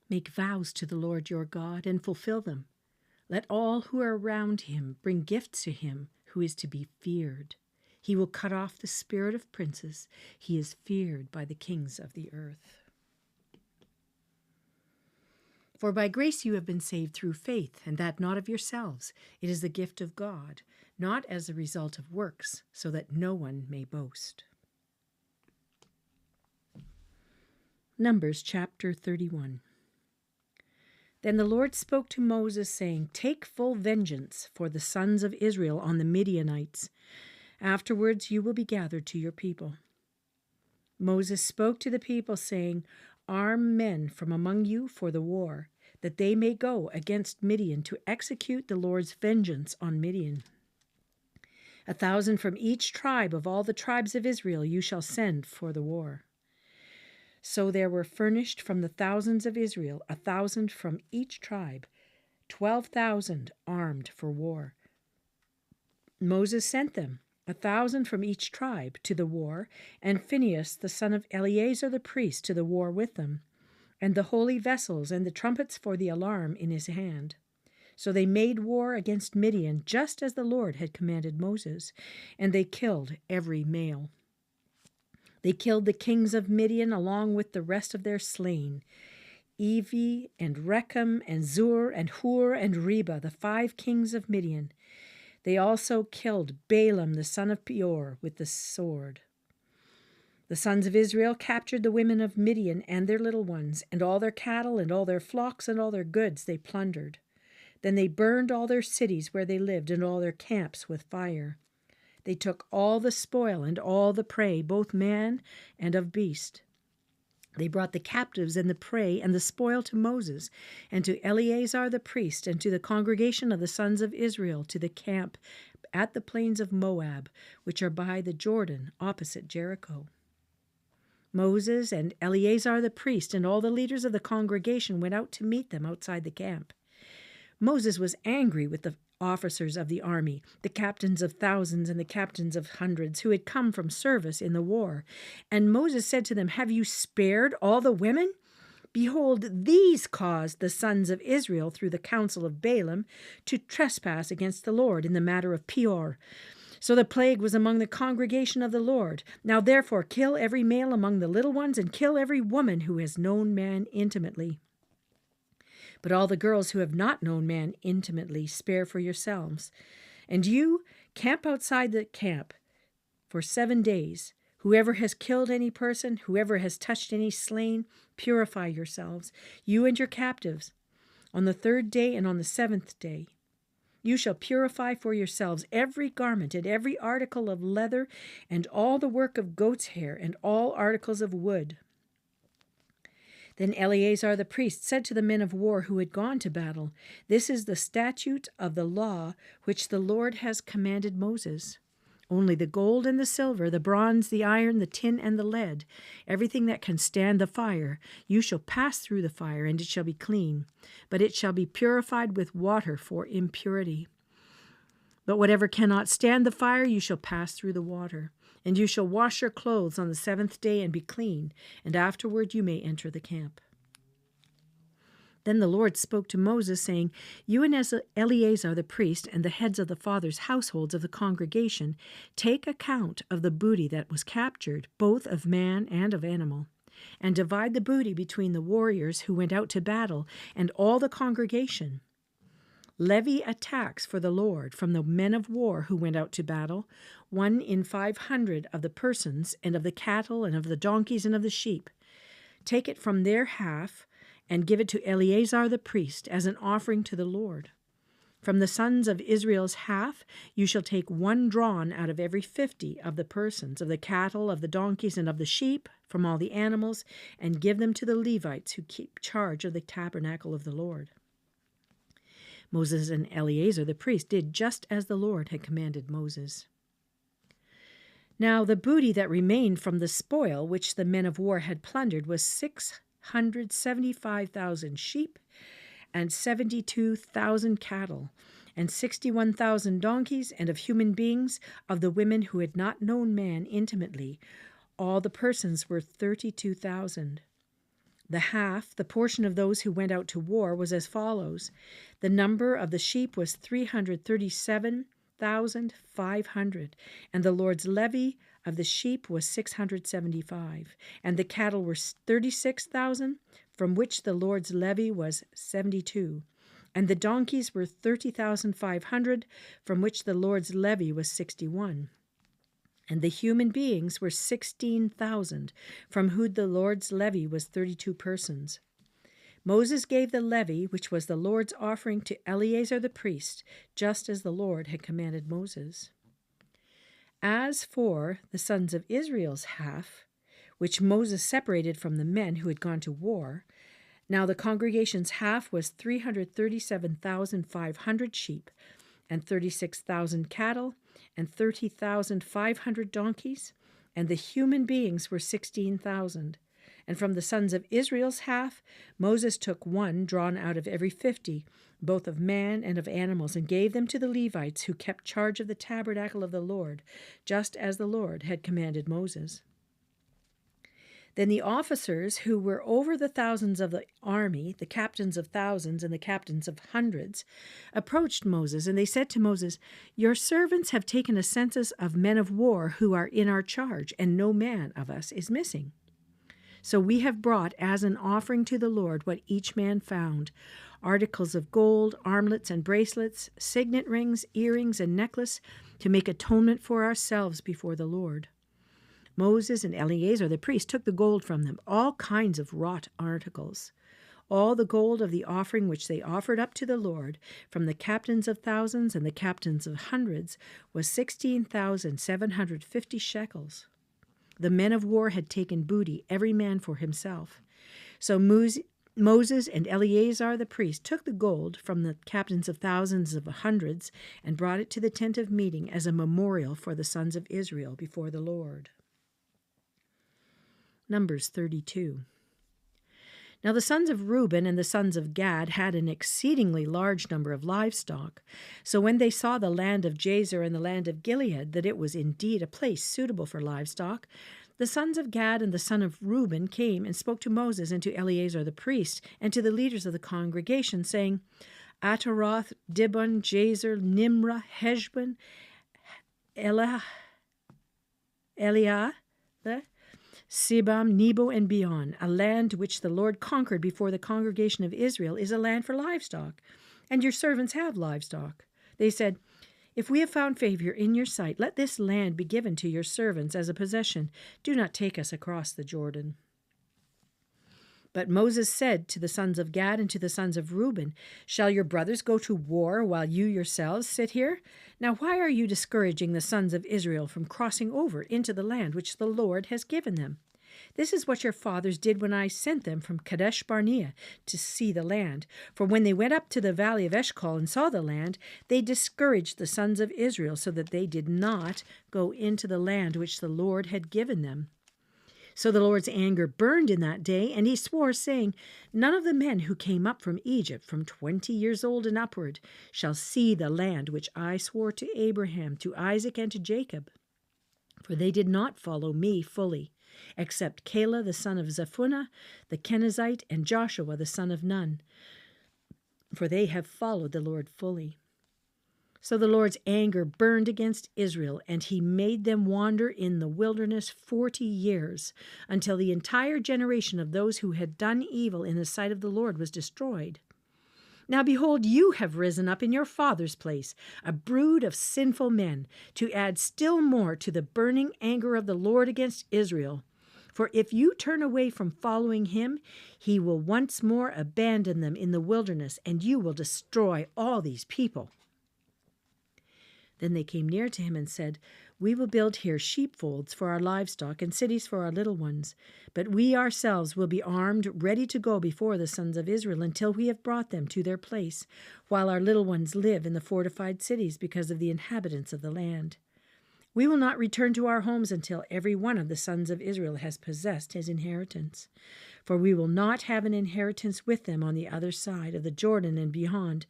Make vows to the Lord your God and fulfill them. Let all who are around him bring gifts to him who is to be feared. He will cut off the spirit of princes. He is feared by the kings of the earth. For by grace you have been saved through faith, and that not of yourselves. It is the gift of God, not as a result of works, so that no one may boast. Numbers chapter 31. Then the Lord spoke to Moses, saying, Take full vengeance for the sons of Israel on the Midianites. Afterwards you will be gathered to your people. Moses spoke to the people, saying, Arm men from among you for the war, that they may go against Midian to execute the Lord's vengeance on Midian. 1,000 from each tribe of all the tribes of Israel you shall send for the war. So there were furnished from the thousands of Israel 1,000 from each tribe, 12,000 armed for war. Moses sent them, 1,000 from each tribe, to the war, and Phinehas the son of Eleazar the priest to the war with them, and the holy vessels and the trumpets for the alarm in his hand. So they made war against Midian, just as the Lord had commanded Moses, and they killed every male. They killed the kings of Midian along with the rest of their slain, Evi and Rechem and Zur and Hur and Reba, the 5 kings of Midian. They also killed Balaam the son of Peor with the sword. The sons of Israel captured the women of Midian and their little ones, and all their cattle and all their flocks and all their goods they plundered. Then they burned all their cities where they lived and all their camps with fire. They took all the spoil and all the prey, both man and of beast. They brought the captives and the prey and the spoil to Moses, and to Eleazar the priest, and to the congregation of the sons of Israel, to the camp at the plains of Moab, which are by the Jordan, opposite Jericho. Moses and Eleazar the priest and all the leaders of the congregation went out to meet them outside the camp. Moses was angry with the officers of the army, the captains of thousands and the captains of hundreds, who had come from service in the war. And Moses said to them, Have you spared all the women? Behold, these caused the sons of Israel, through the counsel of Balaam, to trespass against the Lord in the matter of Peor. So the plague was among the congregation of the Lord. Now therefore kill every male among the little ones, and kill every woman who has known man intimately. But all the girls who have not known man intimately spare for yourselves. And you camp outside the camp for 7 days. Whoever has killed any person, whoever has touched any slain, purify yourselves, you and your captives. On the 3rd day and on the 7th day, you shall purify for yourselves every garment and every article of leather and all the work of goat's hair and all articles of wood. Then Eleazar the priest said to the men of war who had gone to battle, This is the statute of the law which the Lord has commanded Moses. Only the gold and the silver, the bronze, the iron, the tin, and the lead, everything that can stand the fire, you shall pass through the fire, and it shall be clean. But it shall be purified with water for impurity. But whatever cannot stand the fire, you shall pass through the water. And you shall wash your clothes on the 7th day and be clean, and afterward you may enter the camp. Then the Lord spoke to Moses, saying, You and Eleazar the priest and the heads of the fathers' households of the congregation take account of the booty that was captured, both of man and of animal, and divide the booty between the warriors who went out to battle and all the congregation. Levy a tax for the Lord from the men of war who went out to battle, 1 in 500 of the persons, and of the cattle, and of the donkeys, and of the sheep. Take it from their half, and give it to Eleazar the priest as an offering to the Lord. From the sons of Israel's half, you shall take 1 drawn out of every 50 of the persons, of the cattle, of the donkeys, and of the sheep, from all the animals, and give them to the Levites who keep charge of the tabernacle of the Lord. Moses and Eleazar the priest did just as the Lord had commanded Moses. Now the booty that remained from the spoil which the men of war had plundered was 675,000 sheep and 72,000 cattle and 61,000 donkeys, and of human beings, of the women who had not known man intimately. All the persons were 32,000. The half, the portion of those who went out to war, was as follows. The number of the sheep was 337,500, and the Lord's levy of the sheep was 675, and the cattle were 36,000, from which the Lord's levy was 72, and the donkeys were 30,500, from which the Lord's levy was 61. And the human beings were 16,000, from whom the Lord's levy was 32 persons. Moses gave the levy, which was the Lord's offering, to Eleazar the priest, just as the Lord had commanded Moses. As for the sons of Israel's half, which Moses separated from the men who had gone to war, now the congregation's half was 337,500 sheep, and 36,000 cattle, and 30,500 donkeys, and the human beings were 16,000. And from the sons of Israel's half, Moses took one drawn out of every 50, both of man and of animals, and gave them to the Levites who kept charge of the tabernacle of the Lord, just as the Lord had commanded Moses. Then the officers who were over the thousands of the army, the captains of thousands and the captains of hundreds, approached Moses, and they said to Moses, "Your servants have taken a census of men of war who are in our charge, and no man of us is missing. So we have brought as an offering to the Lord what each man found, articles of gold, armlets and bracelets, signet rings, earrings, and necklace, to make atonement for ourselves before the Lord." Moses and Eleazar the priest took the gold from them, all kinds of wrought articles. All the gold of the offering which they offered up to the Lord, from the captains of thousands and the captains of hundreds, was 16,750 shekels. The men of war had taken booty, every man for himself. So Moses and Eleazar the priest took the gold from the captains of thousands of hundreds and brought it to the tent of meeting as a memorial for the sons of Israel before the Lord. Numbers 32. Now the sons of Reuben and the sons of Gad had an exceedingly large number of livestock. So when they saw the land of Jazer and the land of Gilead, that it was indeed a place suitable for livestock, the sons of Gad and the son of Reuben came and spoke to Moses and to Eleazar the priest and to the leaders of the congregation, saying, Ataroth, Dibon, Jazer, Nimrah, Heshbon, Eliah, Sibam, Nebo, and Beon, a land which the Lord conquered before the congregation of Israel, is a land for livestock, and your servants have livestock. They said, If we have found favor in your sight, let this land be given to your servants as a possession. Do not take us across the Jordan. But Moses said to the sons of Gad and to the sons of Reuben, Shall your brothers go to war while you yourselves sit here? Now why are you discouraging the sons of Israel from crossing over into the land which the Lord has given them? This is what your fathers did when I sent them from Kadesh Barnea to see the land. For when they went up to the valley of Eshcol and saw the land, they discouraged the sons of Israel so that they did not go into the land which the Lord had given them. So the Lord's anger burned in that day, and he swore, saying, None of the men who came up from Egypt from 20 years old and upward shall see the land which I swore to Abraham, to Isaac, and to Jacob. For they did not follow me fully, except Caleb the son of Zephunah, the Kenizzite, and Joshua the son of Nun. For they have followed the Lord fully. So the Lord's anger burned against Israel, and he made them wander in the wilderness 40 years, until the entire generation of those who had done evil in the sight of the Lord was destroyed. Now behold, you have risen up in your father's place, a brood of sinful men, to add still more to the burning anger of the Lord against Israel. For if you turn away from following him, he will once more abandon them in the wilderness, and you will destroy all these people. Then they came near to him and said, We will build here sheepfolds for our livestock and cities for our little ones. But we ourselves will be armed, ready to go before the sons of Israel until we have brought them to their place, while our little ones live in the fortified cities because of the inhabitants of the land. We will not return to our homes until every one of the sons of Israel has possessed his inheritance. For we will not have an inheritance with them on the other side of the Jordan and beyond,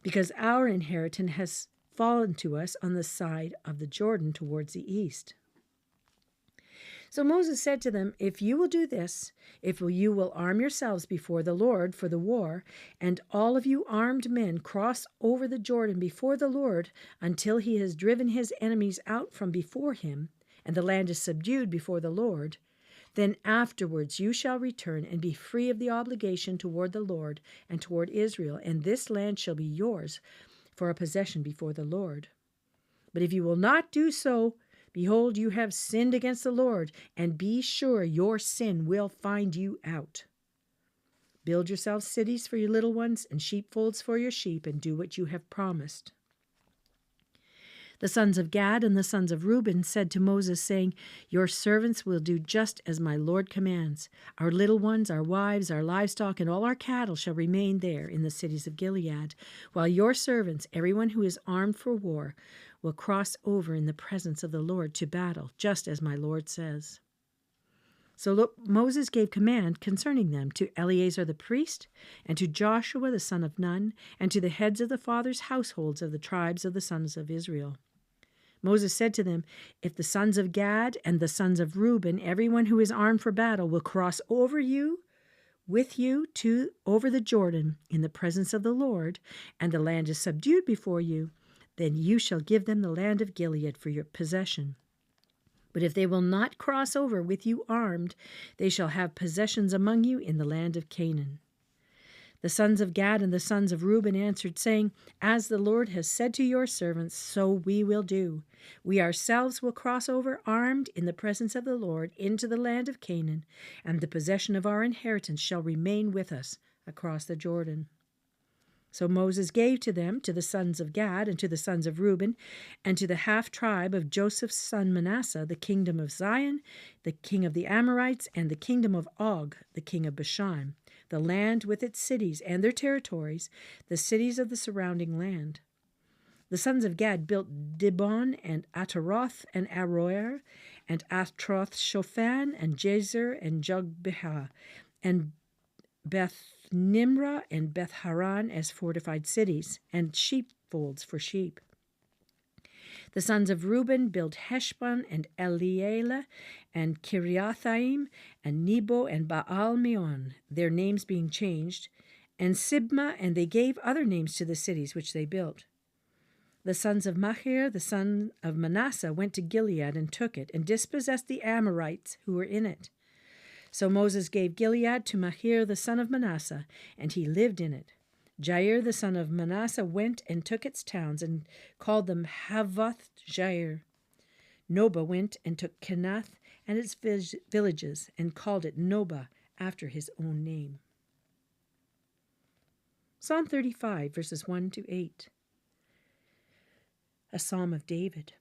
because our inheritance has fallen to us on the side of the Jordan towards the east. So Moses said to them, if you will do this, if you will arm yourselves before the Lord for the war, and all of you armed men cross over the Jordan before the Lord until he has driven his enemies out from before him, and the land is subdued before the Lord, then afterwards you shall return and be free of the obligation toward the Lord and toward Israel, and this land shall be yours for a possession before the Lord. But if you will not do so, behold, you have sinned against the Lord, and be sure your sin will find you out. Build yourselves cities for your little ones and sheepfolds for your sheep, and do what you have promised. The sons of Gad and the sons of Reuben said to Moses, saying, your servants will do just as my Lord commands. Our little ones, our wives, our livestock, and all our cattle shall remain there in the cities of Gilead, while your servants, everyone who is armed for war, will cross over in the presence of the Lord to battle, just as my Lord says. So Moses gave command concerning them to Eleazar the priest, and to Joshua the son of Nun, and to the heads of the fathers' households of the tribes of the sons of Israel. Moses said to them, if the sons of Gad and the sons of Reuben, everyone who is armed for battle, will cross over with you over the Jordan in the presence of the Lord, and the land is subdued before you, then you shall give them the land of Gilead for your possession. But if they will not cross over with you armed, they shall have possessions among you in the land of Canaan. The sons of Gad and the sons of Reuben answered, saying, as the Lord has said to your servants, so we will do. We ourselves will cross over armed in the presence of the Lord into the land of Canaan, and the possession of our inheritance shall remain with us across the Jordan. So Moses gave to them, to the sons of Gad and to the sons of Reuben, and to the half-tribe of Joseph's son Manasseh, the kingdom of Zion, the king of the Amorites, and the kingdom of Og, the king of Bashan, the land with its cities and their territories, the cities of the surrounding land. The sons of Gad built Dibon and Ataroth and Aroer and Atroth-Shophan and Jazer and Jogbehah and Beth Nimrah and Beth Haran as fortified cities, and sheepfolds for sheep. The sons of Reuben built Heshbon and Elealeh and Kiriathaim and Nebo and Baal-meon, their names being changed, and Sibmah, and they gave other names to the cities which they built. The sons of Machir, the son of Manasseh, went to Gilead and took it, and dispossessed the Amorites who were in it. So Moses gave Gilead to Machir the son of Manasseh, and he lived in it. Jair the son of Manasseh went and took its towns, and called them Havoth Jair. Noba went and took Kenath and its villages, and called it Noba, after his own name. Psalm 35, verses 1 to 8. A psalm of David.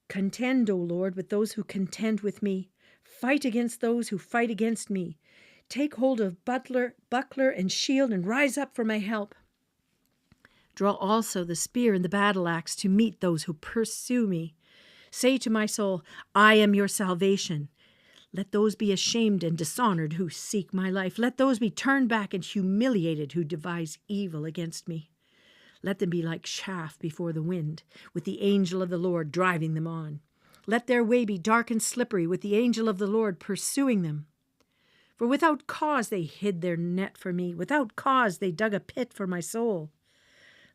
Contend, O Lord, with those who contend with me. Fight against those who fight against me. Take hold of buckler and shield, and rise up for my help. Draw also the spear and the battle axe to meet those who pursue me. Say to my soul, I am your salvation. Let those be ashamed and dishonored who seek my life. Let those be turned back and humiliated who devise evil against me. Let them be like chaff before the wind, with the angel of the Lord driving them on. Let their way be dark and slippery, with the angel of the Lord pursuing them. For without cause they hid their net for me. Without cause they dug a pit for my soul.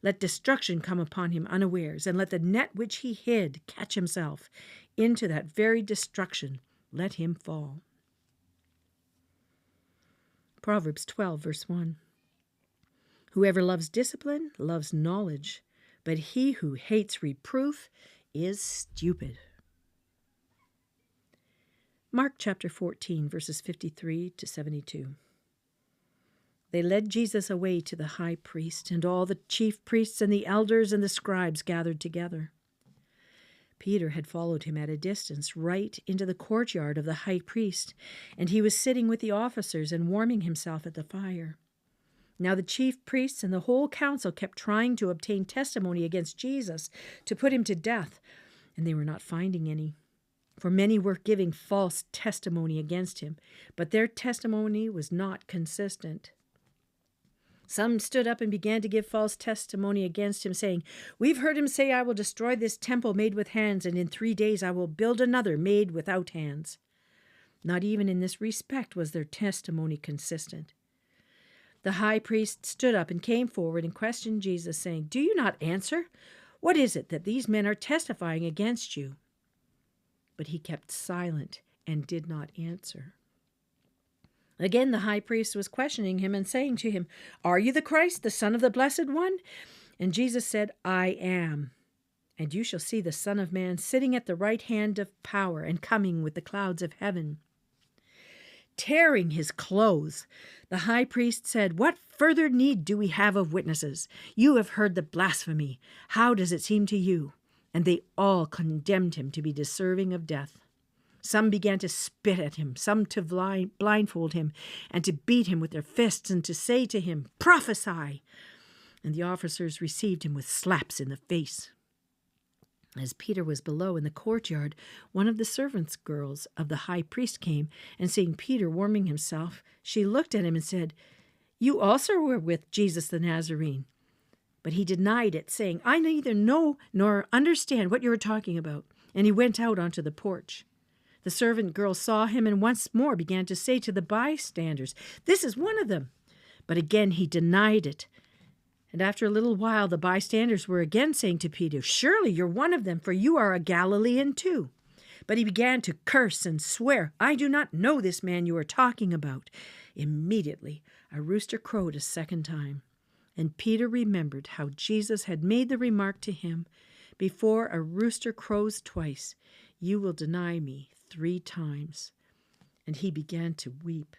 Let destruction come upon him unawares, and let the net which he hid catch himself. Into that very destruction let him fall. Proverbs 12, verse 1. Whoever loves discipline loves knowledge, but he who hates reproof is stupid. Mark chapter 14, verses 53 to 72. They led Jesus away to the high priest, and all the chief priests and the elders and the scribes gathered together. Peter had followed him at a distance, right into the courtyard of the high priest, and he was sitting with the officers and warming himself at the fire. Now the chief priests and the whole council kept trying to obtain testimony against Jesus to put him to death, and they were not finding any. For many were giving false testimony against him, but their testimony was not consistent. Some stood up and began to give false testimony against him, saying, "We've heard him say, I will destroy this temple made with hands, and in 3 days I will build another made without hands." Not even in this respect was their testimony consistent. The high priest stood up and came forward and questioned Jesus, saying, "Do you not answer? What is it that these men are testifying against you?" But he kept silent and did not answer. Again the high priest was questioning him and saying to him, "Are you the Christ, the Son of the Blessed One?" And Jesus said, "I am. And you shall see the Son of Man sitting at the right hand of power and coming with the clouds of heaven." Tearing his clothes, the high priest said, "What further need do we have of witnesses? You have heard the blasphemy. How does it seem to you?" And they all condemned him to be deserving of death. Some began to spit at him, some to blindfold him, and to beat him with their fists, and to say to him, "Prophesy!" And the officers received him with slaps in the face. As Peter was below in the courtyard, one of the servants' girls of the high priest came, and seeing Peter warming himself, she looked at him and said, "You also were with Jesus the Nazarene." But he denied it, saying, "I neither know nor understand what you are talking about." And he went out onto the porch. The servant girl saw him and once more began to say to the bystanders, "This is one of them." But again he denied it. And after a little while, the bystanders were again saying to Peter, "Surely you're one of them, for you are a Galilean too." But he began to curse and swear, "I do not know this man you are talking about." Immediately, a rooster crowed a second time. And Peter remembered how Jesus had made the remark to him, "Before a rooster crows twice, you will deny me 3 times." And he began to weep.